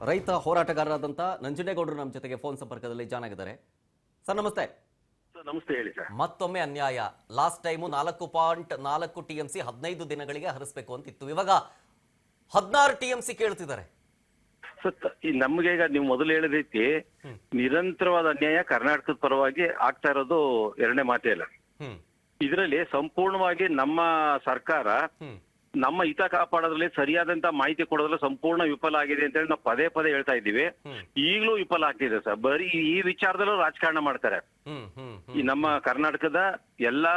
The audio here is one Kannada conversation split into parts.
ರೈತ ಹೋರಾಟಗಾರರಾದಂಥ ನಂಜುಂಡೇಗೌಡರು ನಮ್ಮ ಜೊತೆಗೆ ಫೋನ್ ಸಂಪರ್ಕದಲ್ಲಿ ಜಾಯ್ನ್ ಆಗಿದ್ದಾರೆ. ಸರ್ ನಮಸ್ತೆ. ನಮಸ್ತೆ, ಹೇಳಿ ಸರ್. ಮತ್ತೊಮ್ಮೆ ಅನ್ಯಾಯ. ಲಾಸ್ಟ್ ಟೈಮು 4.4 TMC 15 ದಿನಗಳಿಗೆ ಹರಿಸಬೇಕು ಅಂತಿತ್ತು. ಇವಾಗ 16 TMC ಕೇಳ್ತಿದ್ದಾರೆ. ನಮ್ಗೆ ಈಗ ನೀವು ಮೊದಲು ಹೇಳಿದ ರೀತಿ ನಿರಂತರವಾದ ಅನ್ಯಾಯ ಕರ್ನಾಟಕದ ಪರವಾಗಿ ಆಗ್ತಾ ಇರೋದು ಎರಡನೇ ಮಾತೇ ಇಲ್ಲ. ಇದರಲ್ಲಿ ಸಂಪೂರ್ಣವಾಗಿ ನಮ್ಮ ಸರ್ಕಾರ ನಮ್ಮ ಹಿತ ಕಾಪಾಡೋದ್ರಲ್ಲಿ ಸರಿಯಾದಂತ ಮಾಹಿತಿ ಕೊಡೋದ್ರಲ್ಲಿ ಸಂಪೂರ್ಣ ವಿಫಲ ಆಗಿದೆ ಅಂತ ಹೇಳಿ ನಾವು ಪದೇ ಪದೇ ಹೇಳ್ತಾ ಇದ್ದೀವಿ. ಈಗಲೂ ವಿಫಲ ಆಗ್ತಿದೆ ಸರ್. ಬರೀ ಈ ವಿಚಾರದಲ್ಲೂ ರಾಜಕಾರಣ ಮಾಡ್ತಾರೆ. ಈ ನಮ್ಮ ಕರ್ನಾಟಕದ ಎಲ್ಲಾ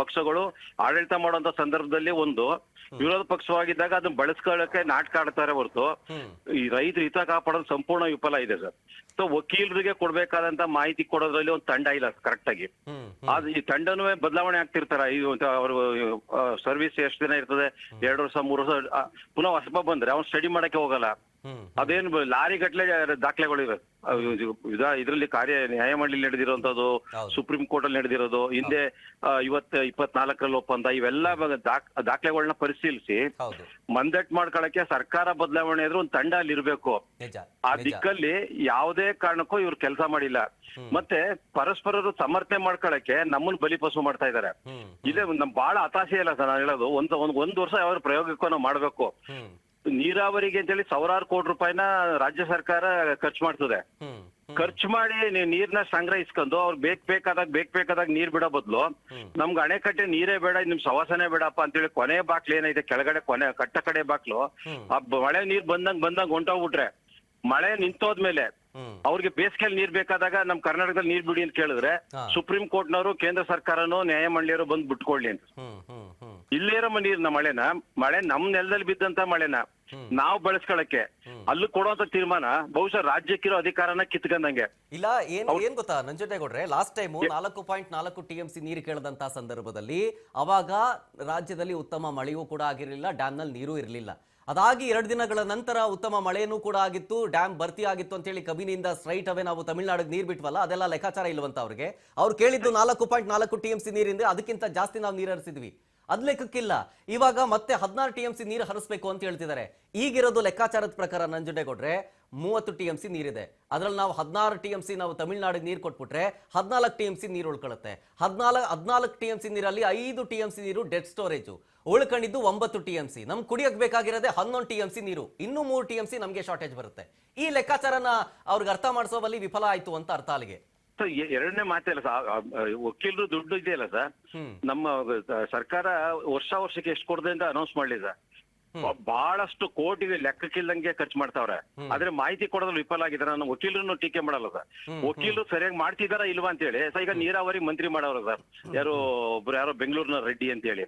ಪಕ್ಷಗಳು ಆಡಳಿತ ಮಾಡುವಂತ ಸಂದರ್ಭದಲ್ಲಿ ಒಂದು ವಿರೋಧ ಪಕ್ಷವಾಗಿದ್ದಾಗ ಅದನ್ನ ಬಳಸ್ಕೊಳ್ಳಕ್ಕೆ ನಾಟಕ ಆಡ್ತಾರೆ ಹೊರತು ಈ ರೈತರ ಹಿತ ಕಾಪಾಡೋದು ಸಂಪೂರ್ಣ ವಿಫಲ ಇದೆ ಸರ್. ಸೊ ವಕೀಲರಿಗೆ ಕೊಡ್ಬೇಕಾದಂತ ಮಾಹಿತಿ ಕೊಡೋದ್ರಲ್ಲಿ ಒಂದು ತಂಡ ಇಲ್ಲ ಕರೆಕ್ಟ್ ಆಗಿ. ಈ ತಂಡನೂ ಬದಲಾವಣೆ ಆಗ್ತಿರ್ತಾರ. ಅವರು ಸರ್ವಿಸ್ ಎಷ್ಟು ದಿನ ಇರ್ತದೆ, 2 ವರ್ಷ 3 ವರ್ಷ, ಪುನಃ ಹೊಸಬ ಬಂದ್ರೆ ಅವ್ನು ಸ್ಟಡಿ ಮಾಡಕ್ಕೆ ಹೋಗಲ್ಲ. ಅದೇನು ಲಾರಿ ಗಟ್ಲೆ ದಾಖಲೆಗಳು ಇವೆ ಇದ್ರಲ್ಲಿ. ನ್ಯಾಯಮಂಡಳಿ ನಡೆದಿರುವಂತದ್ದು, ಸುಪ್ರೀಂ ಕೋರ್ಟ್ ಅಲ್ಲಿ ನಡೆದಿರೋದು, ಹಿಂದೆ 24ರಲ್ಲಿ ಒಪ್ಪಂದ, ಇವೆಲ್ಲ ದಾಖಲೆಗಳನ್ನ ಪರಿಶೀಲಿಸಿ ಮಂದಟ್ ಮಾಡ್ಕೊಳಕ್ಕೆ ಸರ್ಕಾರ ಬದಲಾವಣೆ ಇದ್ರೆ ಒಂದು ತಂಡ ಅಲ್ಲಿ ಇರ್ಬೇಕು. ಆ ದಿಕ್ಕಲ್ಲಿ ಯಾವುದೇ ಕಾರಣಕ್ಕೂ ಇವ್ರು ಕೆಲಸ ಮಾಡಿಲ್ಲ. ಮತ್ತೆ ಪರಸ್ಪರರು ಸಮರ್ಥನೆ ಮಾಡ್ಕೊಳಕ್ಕೆ ನಮ್ಮನ್ನ ಬಲಿಪಶು ಮಾಡ್ತಾ ಇದಾರೆ. ಇದೇ ನಮ್ ಬಹಳ ಹತಾಶೆ ಇಲ್ಲ ಸರ್. ನಾನು ಹೇಳೋದು ಒಂದ್ ವರ್ಷ ಯಾವ ಪ್ರಯೋಗಕ್ಕೂ ನಾವು ಮಾಡ್ಬೇಕು. ನೀರಾವರಿಗೆ ಅಂತೇಳಿ 1000 ಕೋಟಿ ರೂಪಾಯಿನ ರಾಜ್ಯ ಸರ್ಕಾರ ಖರ್ಚು ಮಾಡ್ತದೆ. ಖರ್ಚು ಮಾಡಿ ನೀರ್ನ ಸಂಗ್ರಹಿಸ್ಕೊಂಡು ಅವ್ರು ಬೇಕಾದಾಗ ನೀರ್ ಬಿಡೋ ಬದಲು ನಮ್ಗೆ ಅಣೆಕಟ್ಟೆ ನೀರೇ ಬೇಡ, ನಿಮ್ ಸವಾಸನೆ ಬೇಡಪ್ಪ ಅಂತೇಳಿ ಕೊನೆ ಬಾಕ್ಲು ಏನೈತೆ ಕೆಳಗಡೆ ಕಟ್ಟ ಕಡೆ ಬಾಕ್ಲು ಆ ಮಳೆ ನೀರ್ ಬಂದಂಗ್ ಹೊಂಟೋಗ್ಬಿಟ್ರೆ, ಮಳೆ ನಿಂತೋದ್ಮೇಲೆ ಅವ್ರಿಗೆ ಬೇಸಿಗೆಯಲ್ಲಿ ನೀರ್ ಬೇಕಾದಾಗ ನಮ್ ಕರ್ನಾಟಕದಲ್ಲಿ ನೀರ್ ಬಿಡಿ ಅಂತ ಕೇಳಿದ್ರೆ ಸುಪ್ರೀಂ ಕೋರ್ಟ್ನವರು, ಕೇಂದ್ರ ಸರ್ಕಾರನು, ನ್ಯಾಯಮಂಡಳಿಯವರು ಬಂದು ಬಿಟ್ಕೊಳ್ಳಿ ಅಂತ. ಇಲ್ಲೇ ಇರೋ ನೀರ್ನ ಮಳೆ ನಮ್ ನೆಲದಲ್ಲಿ ಬಿದ್ದಂತ ಮಳೆನ ನಾವು ಬಳಸ್ಕೊಳಕ್ಕೆ ಅಲ್ಲಿ ಕೊಡುವಂತ ತೀರ್ಮಾನ ಬಹುಶಃ ರಾಜ್ಯಕ್ಕಿರೋ ಅಧಿಕಾರನ ಕಿತ್ಕೊಂಡಂಗೆ ಇಲ್ಲ. ಏನ್ ಗೊತ್ತಾ ನಂಜುಂಡೇಗೌಡ್ರೆ, ಲಾಸ್ಟ್ ಟೈಮ್ 4.4 TMC ನೀರು ಕೇಳದಂತ ಸಂದರ್ಭದಲ್ಲಿ ಅವಾಗ ರಾಜ್ಯದಲ್ಲಿ ಉತ್ತಮ ಮಳೆಯೂ ಕೂಡ ಆಗಿರಲಿಲ್ಲ, ಡ್ಯಾಮ್ ನಲ್ಲಿ ನೀರು ಇರಲಿಲ್ಲ. ಅದಾಗಿ 2 ದಿನಗಳ ನಂತರ ಉತ್ತಮ ಮಳೆನೂ ಕೂಡ ಆಗಿತ್ತು, ಡ್ಯಾಮ್ ಭರ್ತಿ ಆಗಿತ್ತು ಅಂತ ಹೇಳಿ ಕಬಿನಿಂದ ಸ್ಟ್ರೈಟ್ ಅವೇ ನಾವು ತಮಿಳುನಾಡಿಗೆ ನೀರು ಬಿಟ್ವಲ್ಲ, ಅದೆಲ್ಲ ಲೆಕ್ಕಾಚಾರ ಇಲ್ವಂತ ಅವ್ರಿಗೆ. ಅವ್ರು ಕೇಳಿದ್ದು 4.4 TMC ನೀರಿಂದ, ಅದಕ್ಕಿಂತ ಜಾಸ್ತಿ ನಾವು ನೀರು ಹರಿಸಿದ್ವಿ, ಅದ್ ಲೆಕ್ಕಕ್ಕಿಲ್ಲ. ಇವಾಗ ಮತ್ತೆ 16 TMC ನೀರು ಹರಿಸ್ಬೇಕು ಅಂತ ಹೇಳ್ತಿದ್ದಾರೆ. ಈಗಿರೋದು ಲೆಕ್ಕಾಚಾರದ ಪ್ರಕಾರ ನಂಜುಂಡೇಗೌಡ್ರೆ 30 TMC ನೀರಿದೆ. ಅದ್ರಲ್ಲಿ ನಾವು 16 TMC ನಾವು ತಮಿಳುನಾಡಿಗೆ ನೀರು ಕೊಟ್ಬಿಟ್ರೆ 14 TMC ನೀರು ಉಳ್ಕೊಳ್ಳುತ್ತೆ. 14 TMC ನೀರಲ್ಲಿ 5 TMC ನೀರು ಡೆಡ್ ಸ್ಟೋರೇಜು, ಉಳ್ಕೊಂಡಿದ್ದು 9 TMC. ನಮ್ಗೆ ಕುಡಿಯಕ್ ಬೇಕಾಗಿರೋದೆ 11 TMC ನೀರು, ಇನ್ನೂ 3 TMC ನಮ್ಗೆ ಶಾರ್ಟೇಜ್ ಬರುತ್ತೆ. ಈ ಲೆಕ್ಕಾಚಾರನ ಅವ್ರಿಗೆ ಅರ್ಥ ಮಾಡಿಸೋವಲ್ಲಿ ವಿಫಲ ಆಯ್ತು ಅಂತ ಅರ್ಥ ಅಲ್ಲಿಗೆ. ಎರಡನೇ ಮಾತಿಲ್ಲ ಸರ್. ವಕೀಲರು ದುಡ್ಡು ಇದೆಯಲ್ಲ ಸರ್, ನಮ್ಮ ಸರ್ಕಾರ ವರ್ಷಕ್ಕೆ ಎಷ್ಟು ಕೊಡದೆ ಅಂತ ಅನೌನ್ಸ್ ಮಾಡ್ಲಿ ಸರ್. ಬಹಳಷ್ಟು ಕೋಟಿಗೆ ಲೆಕ್ಕಕ್ಕಿಲ್ಲಂಗೆ ಖರ್ಚು ಮಾಡ್ತಾವ್ರೆ. ಆದ್ರೆ ಮಾಹಿತಿ ಕೊಡೋದ್ರಲ್ಲಿ ವಿಫಲ ಆಗಿದ್ದಾರೆ. ನಾನು ವಕೀಲರನ್ನು ಟೀಕೆ ಮಾಡಲ್ಲ ಸರ್. ವಕೀಲರು ಸರಿಯಾಗಿ ಮಾಡ್ತಿದಾರ ಇಲ್ವಾ ಅಂತ ಹೇಳಿ ಈಗ ನೀರಾವರಿ ಮಂತ್ರಿ ಮಾಡವ್ರ ಸರ್, ಯಾರೋ ಬೆಂಗಳೂರಿನ ರೆಡ್ಡಿ ಅಂತ ಹೇಳಿ,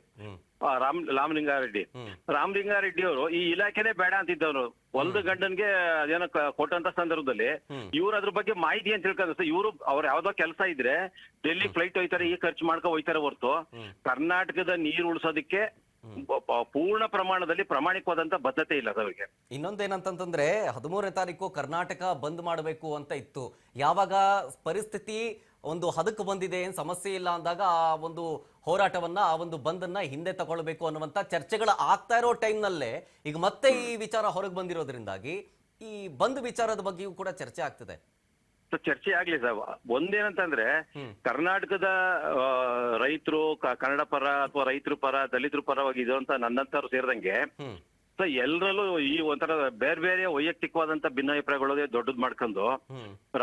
ರಾಮಲಿಂಗಾರೆಡ್ಡಿ ಅವರು ಈ ಇಲಾಖೆನೇ ಬೇಡ ಅಂತಿದ್ದವ್ರು. ಒಂದು ಗಂಡನ್ಗೆ ಅದೇನೋ ಕೊಟ್ಟಂತ ಸಂದರ್ಭದಲ್ಲಿ ಇವ್ರು ಅದ್ರ ಬಗ್ಗೆ ಮಾಹಿತಿ ಅಂತ ತಿಳ್ಕೊಂಡ್ರೆ ಇವ್ರು ಅವ್ರ ಯಾವ್ದೋ ಕೆಲಸ ಇದ್ರೆ ಡೆಲ್ಲಿ ಫ್ಲೈಟ್ ಹೋಯ್ತಾರೆ, ಈ ಖರ್ಚು ಮಾಡ್ಕೊ ಹೋಯ್ತಾರೆ ಹೊರ್ತು ಕರ್ನಾಟಕದ ನೀರು ಉಳಿಸೋದಕ್ಕೆ ಪೂರ್ಣ ಪ್ರಮಾಣದಲ್ಲಿ ಪ್ರಾಮಾಣಿಕವಾದಂತ ಬದ್ಧತೆ ಇಲ್ಲ ಅವರಿಗೆ. ಇನ್ನೊಂದೇನಂತಂದ್ರೆ 13ನೇ ತಾರೀಕು ಕರ್ನಾಟಕ ಬಂದ್ ಮಾಡಬೇಕು ಅಂತ ಇತ್ತು. ಯಾವಾಗ ಪರಿಸ್ಥಿತಿ ಒಂದು ಹದಕ್ಕೆ ಬಂದಿದೆ, ಏನ್ ಸಮಸ್ಯೆ ಇಲ್ಲ ಅಂದಾಗ ಆ ಒಂದು ಹೋರಾಟವನ್ನ, ಆ ಒಂದು ಬಂದನ್ನ ಹಿಂದೆ ತಗೊಳ್ಬೇಕು ಅನ್ನುವಂತ ಚರ್ಚೆಗಳು ಆಗ್ತಾ ಇರೋ ಟೈಮ್ನಲ್ಲೇ ಈಗ ಮತ್ತೆ ಈ ವಿಚಾರ ಹೊರಗೆ ಬಂದಿರೋದ್ರಿಂದಾಗಿ ಈ ಬಂದ್ ವಿಚಾರದ ಬಗ್ಗೆಯೂ ಕೂಡ ಚರ್ಚೆ ಆಗ್ತಿದೆ. ಚರ್ಚೆ ಆಗ್ಲಿ ಸರ್. ಒಂದೇನಂತಂದ್ರೆ ಕರ್ನಾಟಕದ ರೈತರು, ಕನ್ನಡ ಪರ ಅಥವಾ ರೈತರ ಪರ, ದಲಿತರ ಪರವಾಗಿ ಇರುವಂತ ನನ್ನಂತವ್ರು ಸೇರಿದಂಗೆ ಎಲ್ಲರಲ್ಲೂ ಈ ಒಂಥರ ಬೇರೆ ಬೇರೆ ವೈಯಕ್ತಿಕವಾದಂತ ಭಿನ್ನಾಭಿಪ್ರಾಯಗಳು ದೊಡ್ಡದ್ ಮಾಡ್ಕೊಂಡು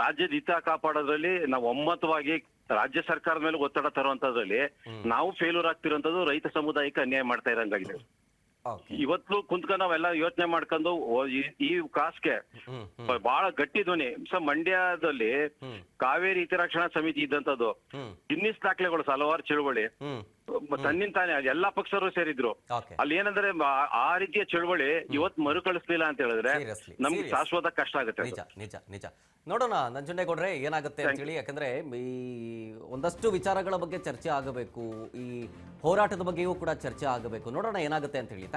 ರಾಜ್ಯದ ಹಿತ ಕಾಪಾಡೋದ್ರಲ್ಲಿ ನಾವು ಒಮ್ಮತವಾಗಿ ರಾಜ್ಯ ಸರ್ಕಾರದ ಮೇಲೆ ಒತ್ತಡ ತರುವಂತದ್ರಲ್ಲಿ ನಾವು ಫೇಲ್ಯೂರ್ ಆಗ್ತಿರೋಂಥದ್ದು ರೈತ ಸಮುದಾಯಕ್ಕೆ ಅನ್ಯಾಯ ಮಾಡ್ತಾ ಇರಂಗಾಗಿದೆ. ಇವತ್ತು ಕುಂತ್ಕೊಂಡು ನಾವೆಲ್ಲ ಯೋಚನೆ ಮಾಡ್ಕೊಂಡು ಈ ಕಾಸ್ಗೆ ಬಹಳ ಗಟ್ಟಿ ಧ್ವನಿ ಸರ್. ಮಂಡ್ಯದಲ್ಲಿ ಕಾವೇರಿ ಹಿತರಕ್ಷಣಾ ಸಮಿತಿ ಇದ್ದಂತದ್ದು ಗಿನ್ನಿಸ್ ದಾಖಲೆಗಳು, ಹಲವಾರು ಚಳುವಳಿ ತನ್ನಿಂದ ತಾನೇ ಎಲ್ಲಾ ಪಕ್ಷರು ಸೇರಿದ್ರು. ಅಲ್ಲಿ ಏನಂದ್ರೆ ಆ ರೀತಿಯ ಚಳುವಳಿ ಇವತ್ತು ಮರುಕಳಿಸ್ಲಿಲ್ಲ ಅಂತ ಹೇಳಿದ್ರೆ ನಮ್ಗೆ ಶಾಶ್ವತ ಕಷ್ಟ ಆಗುತ್ತೆ. ನಿಜ ನೋಡೋಣ ನಂಜುಂಡೇಗೌಡ್ರೆ ಏನಾಗುತ್ತೆ ಅಂತ ಹೇಳಿ. ಯಾಕಂದ್ರೆ ಈ ಒಂದಷ್ಟು ವಿಚಾರಗಳ ಬಗ್ಗೆ ಚರ್ಚೆ ಆಗಬೇಕು, ಈ ಹೋರಾಟದ ಬಗ್ಗೆಯೂ ಕೂಡ ಚರ್ಚೆ ಆಗಬೇಕು. ನೋಡೋಣ ಏನಾಗುತ್ತೆ ಅಂತ ಹೇಳಿ.